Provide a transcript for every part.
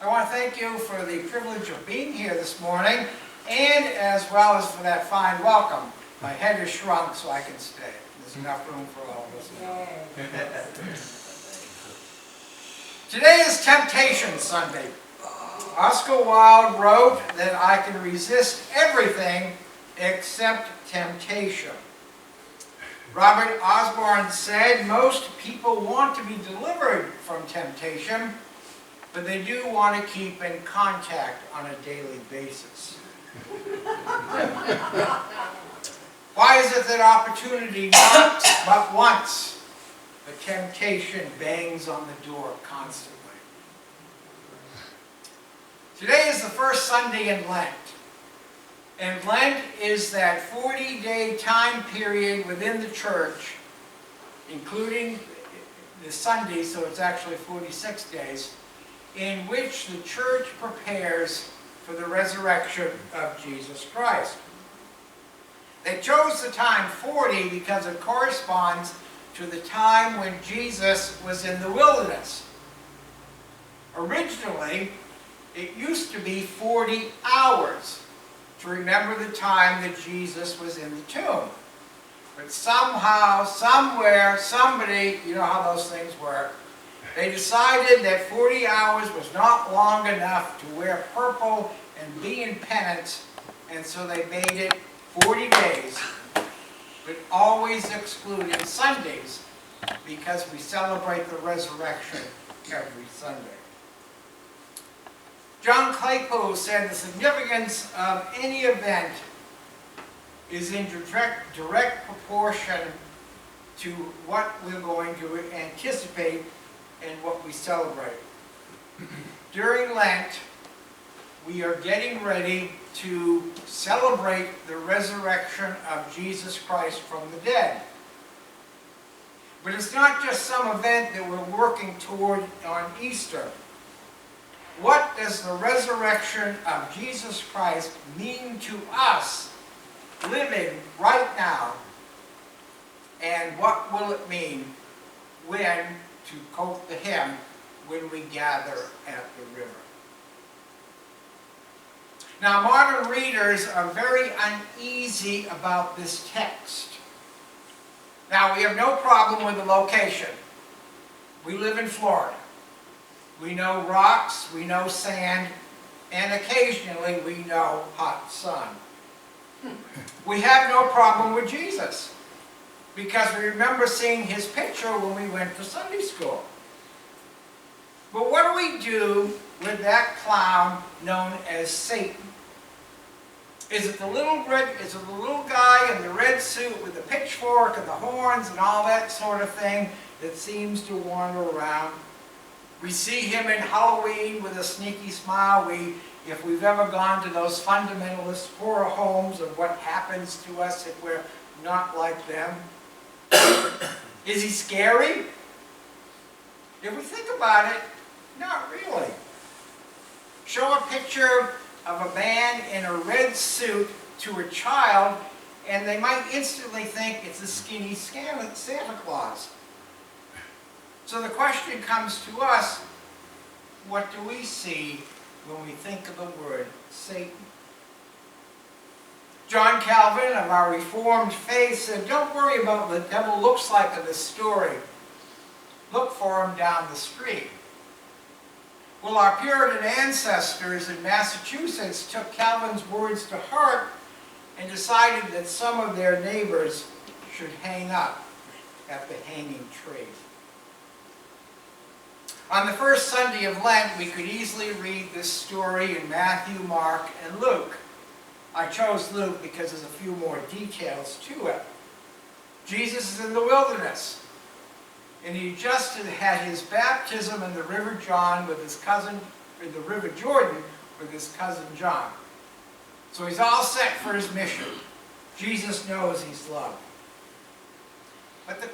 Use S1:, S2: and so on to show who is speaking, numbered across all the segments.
S1: I want to thank you for the privilege of being here this morning, and as well as for that fine welcome. My head is shrunk so I can stay. There's enough room for all of us now. Today is Temptation Sunday. Oscar Wilde wrote that I can resist everything except temptation. Robert Osborne said most people want to be delivered from temptation, but they do want to keep in contact on a daily basis. Why is it that opportunity knocks but once, but temptation bangs on the door constantly? Today is the first Sunday in Lent. And Lent is that 40-day time period within the church, including the Sunday, so it's actually 46 days, in which the church prepares for the resurrection of Jesus Christ. They chose the time 40 because it corresponds to the time when Jesus was in the wilderness. Originally, it used to be 40 hours to remember the time that Jesus was in the tomb. But somehow, somewhere, somebody, you know how those things work, they decided that 40 hours was not long enough to wear purple and be in penance, and so they made it 40 days, but always excluding Sundays, because we celebrate the resurrection every Sunday. John Claypool said the significance of any event is in direct proportion to what we're going to anticipate and what we celebrate. During Lent, we are getting ready to celebrate the resurrection of Jesus Christ from the dead. But it's not just some event that we're working toward on Easter. What does the resurrection of Jesus Christ mean to us living right now? And what will it mean when, to quote the hymn, when we gather at the river? Now, modern readers are very uneasy about this text. Now, we have no problem with the location. We live in Florida. We know rocks, we know sand, and occasionally we know hot sun. We have no problem with Jesus, because we remember seeing his picture when we went to Sunday school. But what do we do with that clown known as Satan? Is it the little guy in the red suit with the pitchfork and the horns and all that sort of thing that seems to wander around? We see him in Halloween with a sneaky smile. If we've ever gone to those fundamentalist horror homes of what happens to us if we're not like them. Is he scary? If we think about it, not really. Show a picture of a man in a red suit to a child, and they might instantly think it's a skinny Santa Claus. So the question comes to us, what do we see when we think of the word Satan? John Calvin of our Reformed faith said, don't worry about what the devil looks like in this story. Look for him down the street. Well, our Puritan ancestors in Massachusetts took Calvin's words to heart and decided that some of their neighbors should hang up at the hanging tree. On the first Sunday of Lent, we could easily read this story in Matthew, Mark, and Luke. I chose Luke because there's a few more details to it. Jesus is in the wilderness, and he just had his baptism in the River Jordan with his cousin John. So he's all set for his mission. Jesus knows he's loved. But the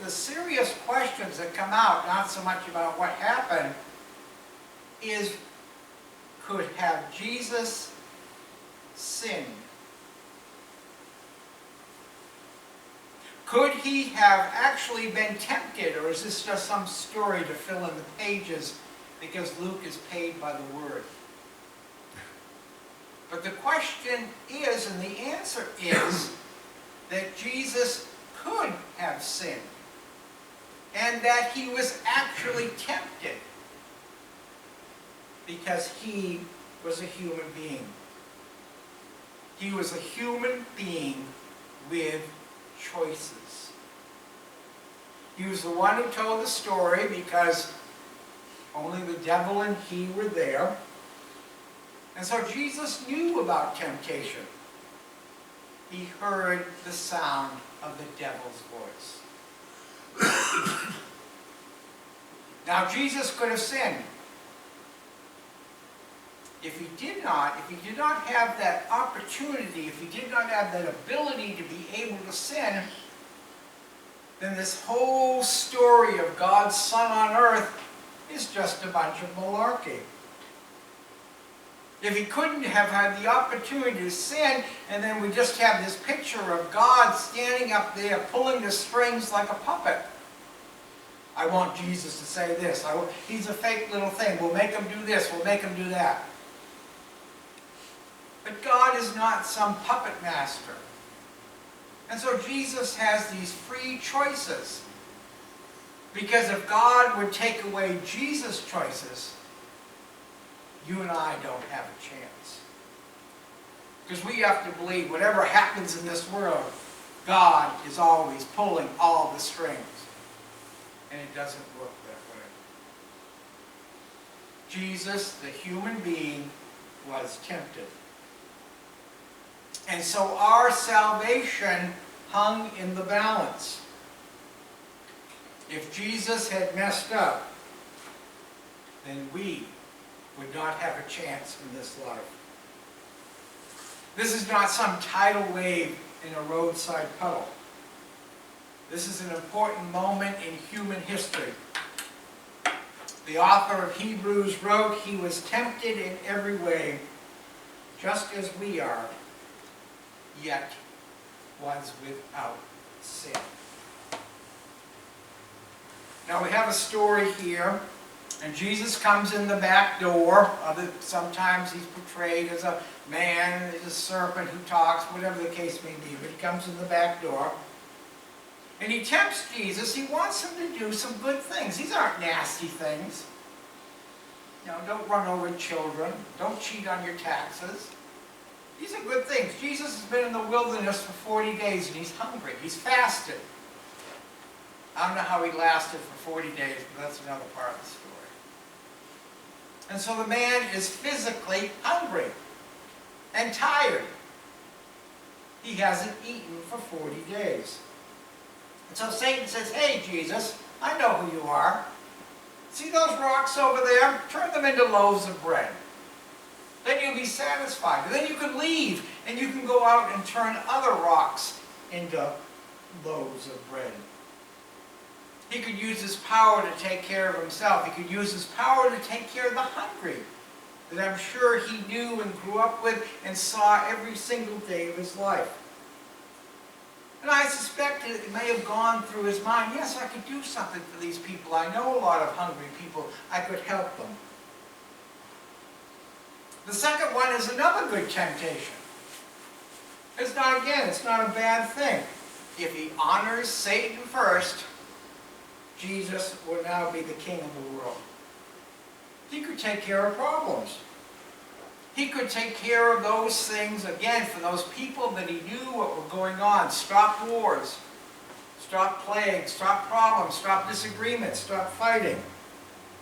S1: serious questions that come out, not so much about what happened, is, could have Jesus sinned? Could he have actually been tempted, or is this just some story to fill in the pages because Luke is paid by the word. But the question is, and the answer is, that Jesus could have sinned, and that he was actually tempted, because he was a human being. He was a human being with choices. He was the one who told the story because only the devil and he were there. And so Jesus knew about temptation. He heard the sound of the devil's voice. Now Jesus could have sinned. If he did not have that opportunity, if he did not have that ability to be able to sin, then this whole story of God's Son on earth is just a bunch of malarkey. If he couldn't have had the opportunity to sin, and then we just have this picture of God standing up there pulling the strings like a puppet. I want Jesus to say this. He's a fake little thing. We'll make him do this. We'll make him do that. But God is not some puppet master. And so Jesus has these free choices. Because if God would take away Jesus' choices, you and I don't have a chance. Because we have to believe whatever happens in this world, God is always pulling all the strings. And it doesn't work that way. Jesus, the human being, was tempted. And so our salvation hung in the balance. If Jesus had messed up, then we would not have a chance in this life. This is not some tidal wave in a roadside puddle. This is an important moment in human history. The author of Hebrews wrote, "He was tempted in every way, just as we are, yet was without sin." Now we have a story here, and Jesus comes in the back door. Sometimes he's portrayed as a man, as a serpent who talks, whatever the case may be, but he comes in the back door. And he tempts Jesus. He wants him to do some good things. These aren't nasty things. You know, don't run over children. Don't cheat on your taxes. These are good things. Jesus has been in the wilderness for 40 days and he's hungry. He's fasted. I don't know how he lasted for 40 days, but that's another part of the story. And so the man is physically hungry and tired. He hasn't eaten for 40 days. And so Satan says, "Hey, Jesus, I know who you are. See those rocks over there? Turn them into loaves of bread. Then you'll be satisfied. And then you can leave and you can go out and turn other rocks into loaves of bread." He could use his power to take care of himself. He could use his power to take care of the hungry, that I'm sure he knew and grew up with and saw every single day of his life. And I suspect it may have gone through his mind, yes, I could do something for these people. I know a lot of hungry people. I could help them. The second one is another good temptation. It's not a bad thing. If he honors Satan first, Jesus will now be the king of the world. He could take care of problems. He could take care of those things, again, for those people that he knew what were going on. Stop wars, stop plagues, stop problems, stop disagreements, stop fighting.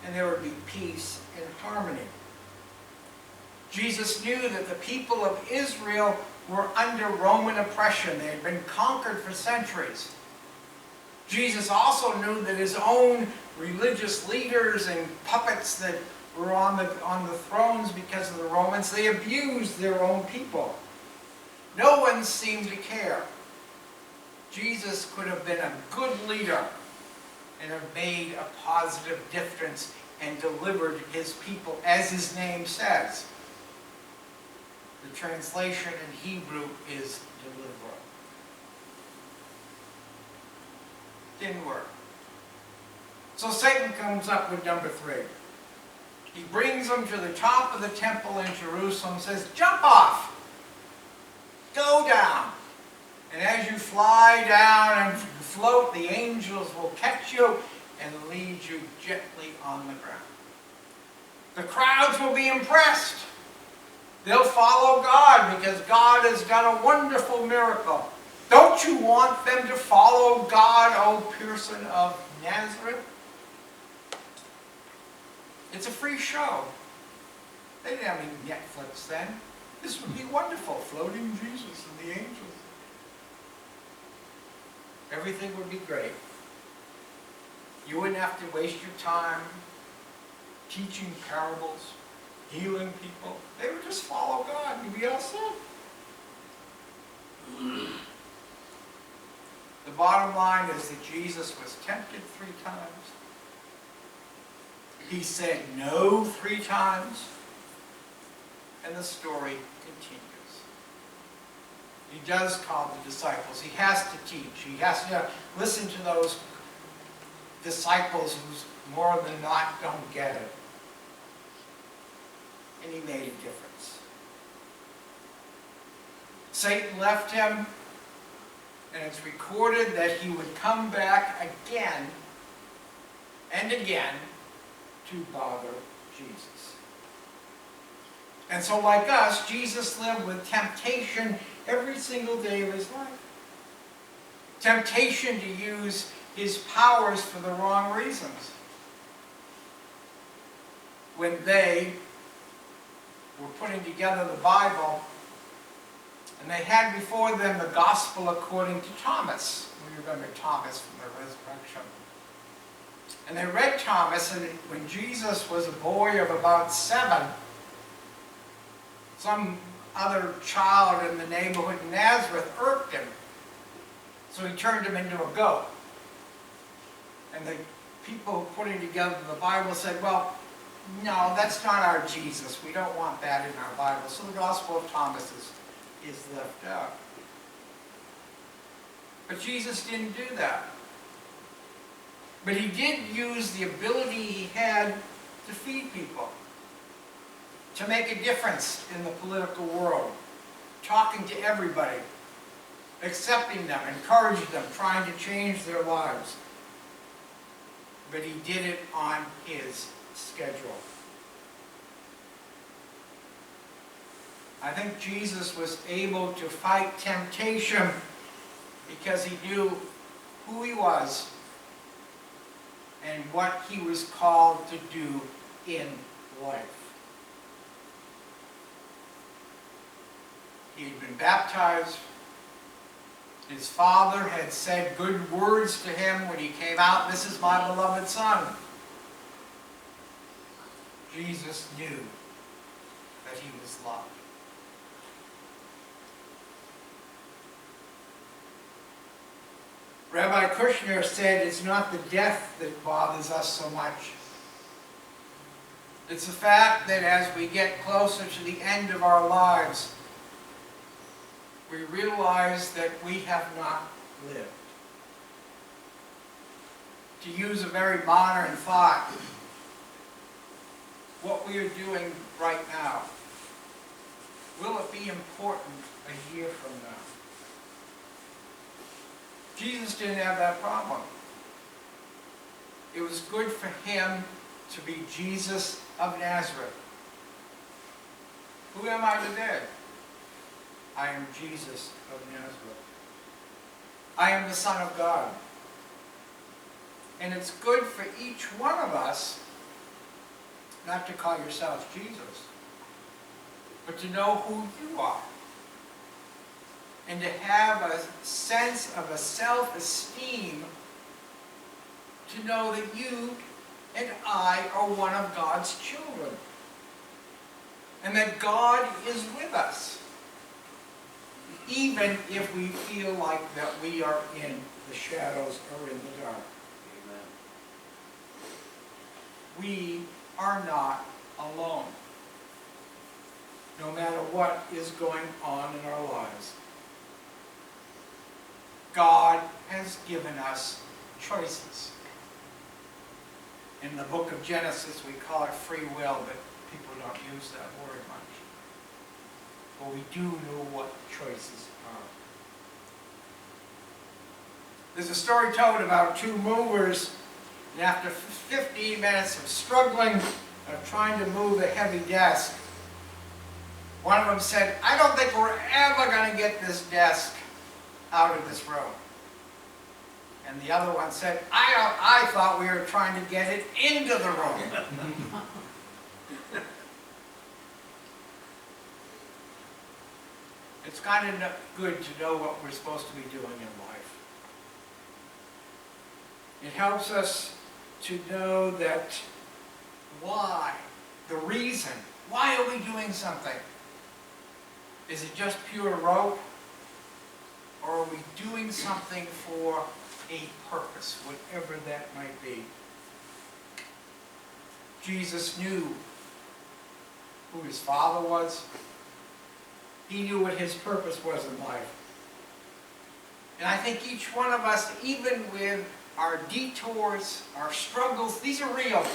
S1: And there would be peace and harmony. Jesus knew that the people of Israel were under Roman oppression. They had been conquered for centuries. Jesus also knew that his own religious leaders and puppets that were on the thrones because of the Romans, they abused their own people. No one seemed to care. Jesus could have been a good leader and have made a positive difference and delivered his people, as his name says. The translation in Hebrew is deliverer. Didn't work. So Satan comes up with number 3. He brings them to the top of the temple in Jerusalem, says, jump off, go down. And as you fly down and float, the angels will catch you and lead you gently on the ground. The crowds will be impressed. They'll follow God because God has done a wonderful miracle. Don't you want them to follow God, O person of Nazareth? It's a free show. They didn't have any Netflix then. This would be wonderful, floating Jesus and the angels. Everything would be great. You wouldn't have to waste your time teaching parables, healing people. They would just follow God and be all set. The bottom line is that Jesus was tempted 3 times. He said no 3 times. And the story continues. He does call the disciples. He has to teach. He has to listen to those disciples who more than not don't get it. And he made a difference. Satan left him, and it's recorded that he would come back again and again to bother Jesus. And so like us, Jesus lived with temptation every single day of his life. Temptation to use his powers for the wrong reasons. When they were putting together the Bible, and they had before them the Gospel according to Thomas. We remember Thomas from the resurrection. And they read Thomas, and when Jesus was a boy of about 7, some other child in the neighborhood in Nazareth irked him. So he turned him into a goat. And the people putting together the Bible said, well, no, that's not our Jesus. We don't want that in our Bible. So the Gospel of Thomas is left out. But Jesus didn't do that. But he did use the ability he had to feed people, to make a difference in the political world, talking to everybody, accepting them, encouraging them, trying to change their lives. But he did it on his schedule. I think Jesus was able to fight temptation because he knew who he was and what he was called to do in life. He had been baptized. His father had said good words to him when he came out, "This is my beloved son." Jesus knew that he was loved. Rabbi Kushner said it's not the death that bothers us so much. It's the fact that as we get closer to the end of our lives, we realize that we have not lived. To use a very modern thought, what we are doing right now, will it be important a year from now? Jesus didn't have that problem. It was good for him to be Jesus of Nazareth. Who am I today? I am Jesus of Nazareth. I am the Son of God. And it's good for each one of us not to call yourselves Jesus, but to know who you are. And to have a sense of a self-esteem to know that you and I are one of God's children. And that God is with us. Even if we feel like that we are in the shadows or in the dark. Amen. We are not alone. No matter what is going on in our lives. God has given us choices. In the book of Genesis, we call it free will, but people don't use that word much. But we do know what choices are. There's a story told about two movers, and after 15 minutes of struggling, of trying to move a heavy desk, one of them said, "I don't think we're ever going to get this desk out of this room." And the other one said, I thought we were trying to get it into the room." It's kind of good to know what we're supposed to be doing in life. It helps us to know that why, the reason, why are we doing something? Is it just pure rope? Or are we doing something for a purpose, whatever that might be? Jesus knew who his Father was. He knew what his purpose was in life. And I think each one of us, even with our detours, our struggles, these are real.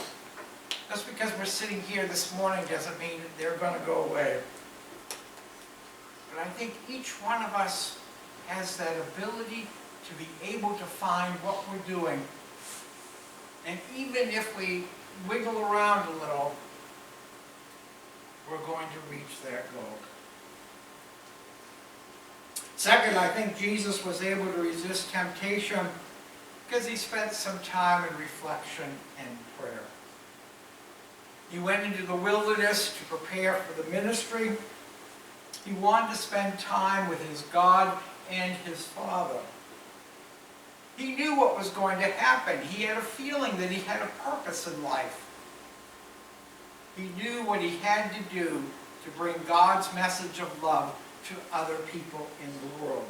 S1: Just because we're sitting here this morning doesn't mean they're going to go away. But I think each one of us has that ability to be able to find what we're doing. And even if we wiggle around a little, we're going to reach that goal. Second, I think Jesus was able to resist temptation because he spent some time in reflection and prayer. He went into the wilderness to prepare for the ministry. He wanted to spend time with his God and his Father. He knew what was going to happen. He had a feeling that he had a purpose in life. He knew what he had to do to bring God's message of love to other people in the world.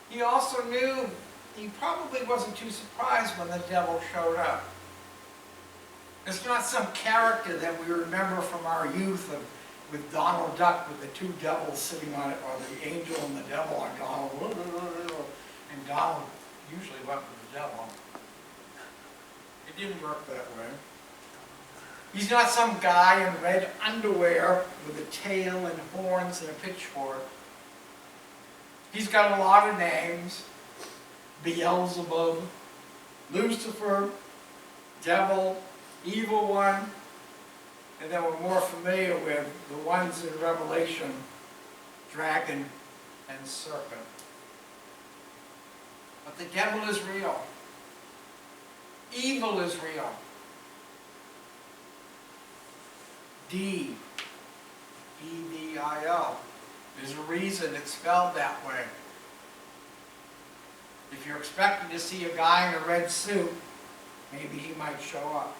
S1: He also knew he probably wasn't too surprised when the devil showed up. It's not some character that we remember from our youth with Donald Duck with the two devils sitting on it, or the angel and the devil on Donald. And Donald usually went with the devil. It didn't work that way. He's not some guy in red underwear with a tail and horns and a pitchfork. He's got a lot of names. Beelzebub, Lucifer, Devil, Evil One, and then we're more familiar with the ones in Revelation, Dragon and Serpent. But the devil is real. Evil is real. D, E-V-I-L. There's a reason it's spelled that way. If you're expecting to see a guy in a red suit, maybe he might show up.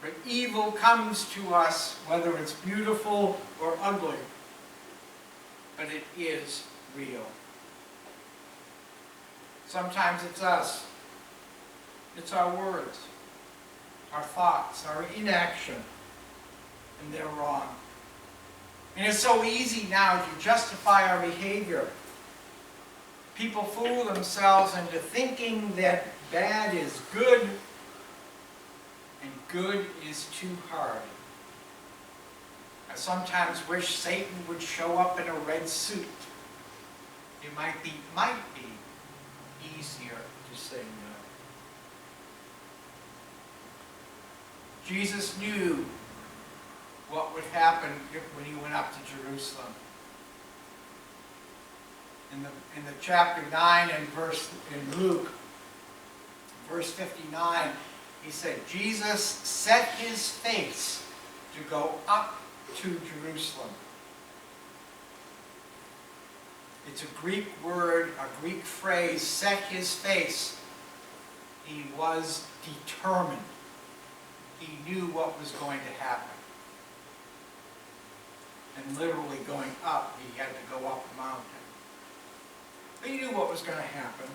S1: But evil comes to us, whether it's beautiful or ugly, but it is real. Sometimes it's us. It's our words, our thoughts, our inaction, and they're wrong. And it's so easy now to justify our behavior. People fool themselves into thinking that bad is good and good is too hard. I sometimes wish Satan would show up in a red suit. It might be easier to say no. Jesus knew what would happen when he went up to Jerusalem. In the chapter 9 and in Luke, verse 59, he said, Jesus set his face to go up to Jerusalem. It's a Greek word, a Greek phrase, set his face. He was determined. He knew what was going to happen. And literally going up, he had to go up a mountain. But he knew what was going to happen.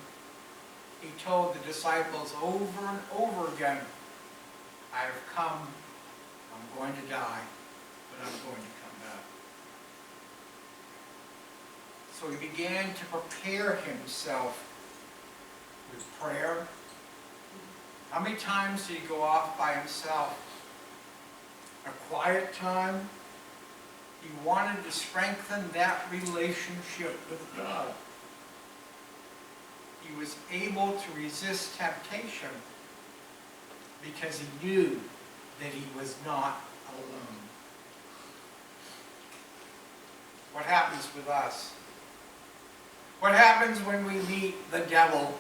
S1: He told the disciples over and over again, I have come, I'm going to die, but I'm going to come back. So he began to prepare himself with prayer, How many times did he go off by himself? A quiet time. He wanted to strengthen that relationship with God. He was able to resist temptation because he knew that he was not alone. What happens with us? What happens when we meet the devil,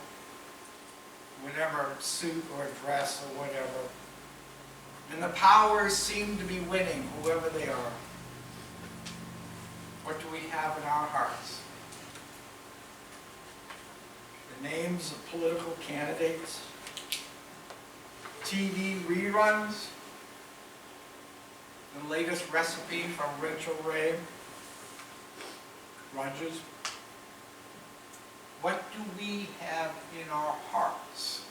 S1: whatever suit or dress or whatever, and the powers seem to be winning, whoever they are? What do we have in our hearts? The names of political candidates, TV reruns, the latest recipe from Rachel Ray, grudges. What do we have in our hearts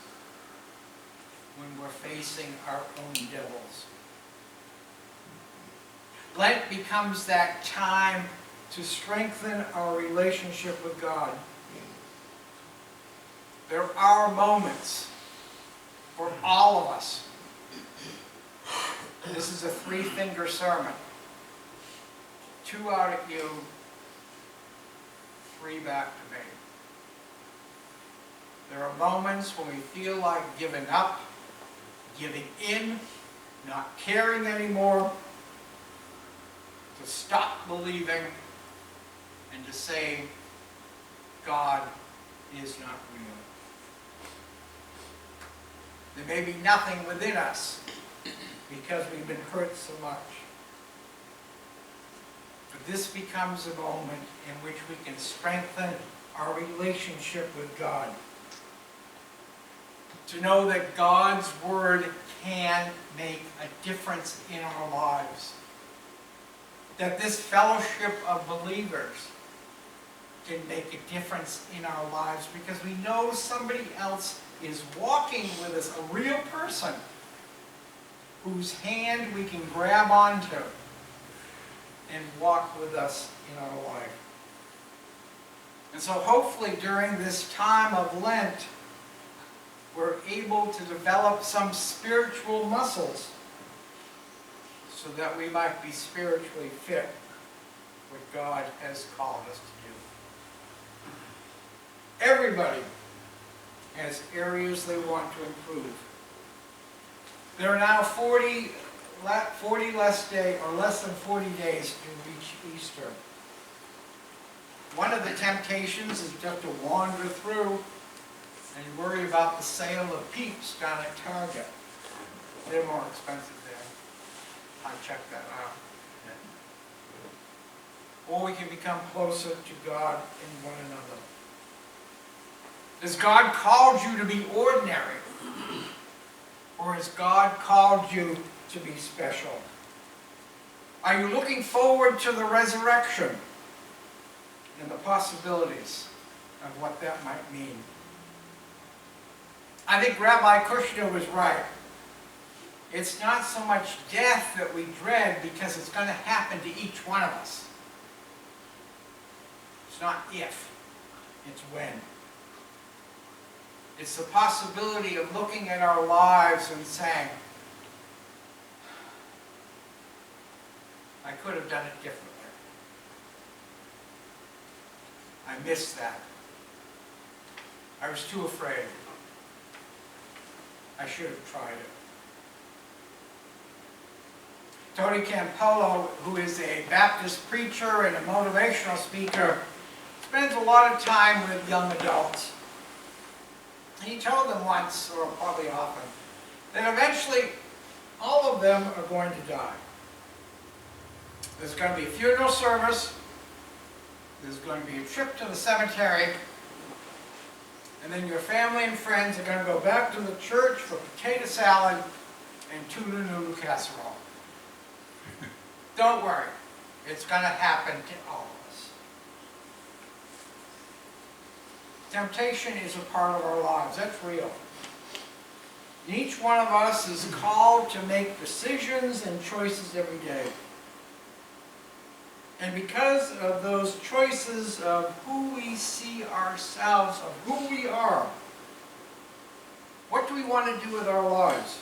S1: when we're facing our own devils? Lent becomes that time to strengthen our relationship with God. There are moments for all of us. This is a three-finger sermon. 2 out at you, 3 back to me. There are moments when we feel like giving up, giving in, not caring anymore, to stop believing, and to say, God is not real. There may be nothing within us because we've been hurt so much. But this becomes a moment in which we can strengthen our relationship with God. To know that God's Word can make a difference in our lives. That this fellowship of believers can make a difference in our lives because we know somebody else is walking with us, a real person whose hand we can grab onto and walk with us in our life. And so hopefully during this time of Lent, we're able to develop some spiritual muscles so that we might be spiritually fit what God has called us to do. Everybody has areas they want to improve. There are now 40 less days, or less than 40 days to reach Easter. One of the temptations is just to wander through and worry about the sale of Peeps down at Target. They're more expensive there. I checked that out. Or we can become closer to God and one another. Has God called you to be ordinary? Or has God called you to be special? Are you looking forward to the resurrection and the possibilities of what that might mean? I think Rabbi Kushner was right. It's not so much death that we dread because it's going to happen to each one of us. It's not if, it's when. It's the possibility of looking at our lives and saying, I could have done it differently. I missed that. I was too afraid. I should have tried it. Tony Campolo, who is a Baptist preacher and a motivational speaker, spends a lot of time with young adults. And he told them once, or probably often, that eventually all of them are going to die. There's going to be a funeral service, there's going to be a trip to the cemetery, and then your family and friends are going to go back to the church for potato salad and tuna noodle casserole. Don't worry, it's going to happen to all of us. Temptation is a part of our lives, that's real. Each one of us is called to make decisions and choices every day. And because of those choices of who we see ourselves, of who we are, What do we want to do with our lives?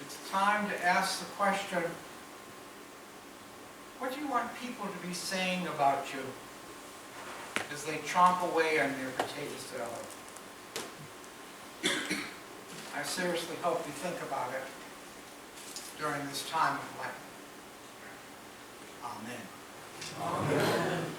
S1: It's time to ask the question, what do you want people to be saying about you as they chomp away on their potato salad? I seriously hope you think about it during this time of Lent. Amen.
S2: Amen.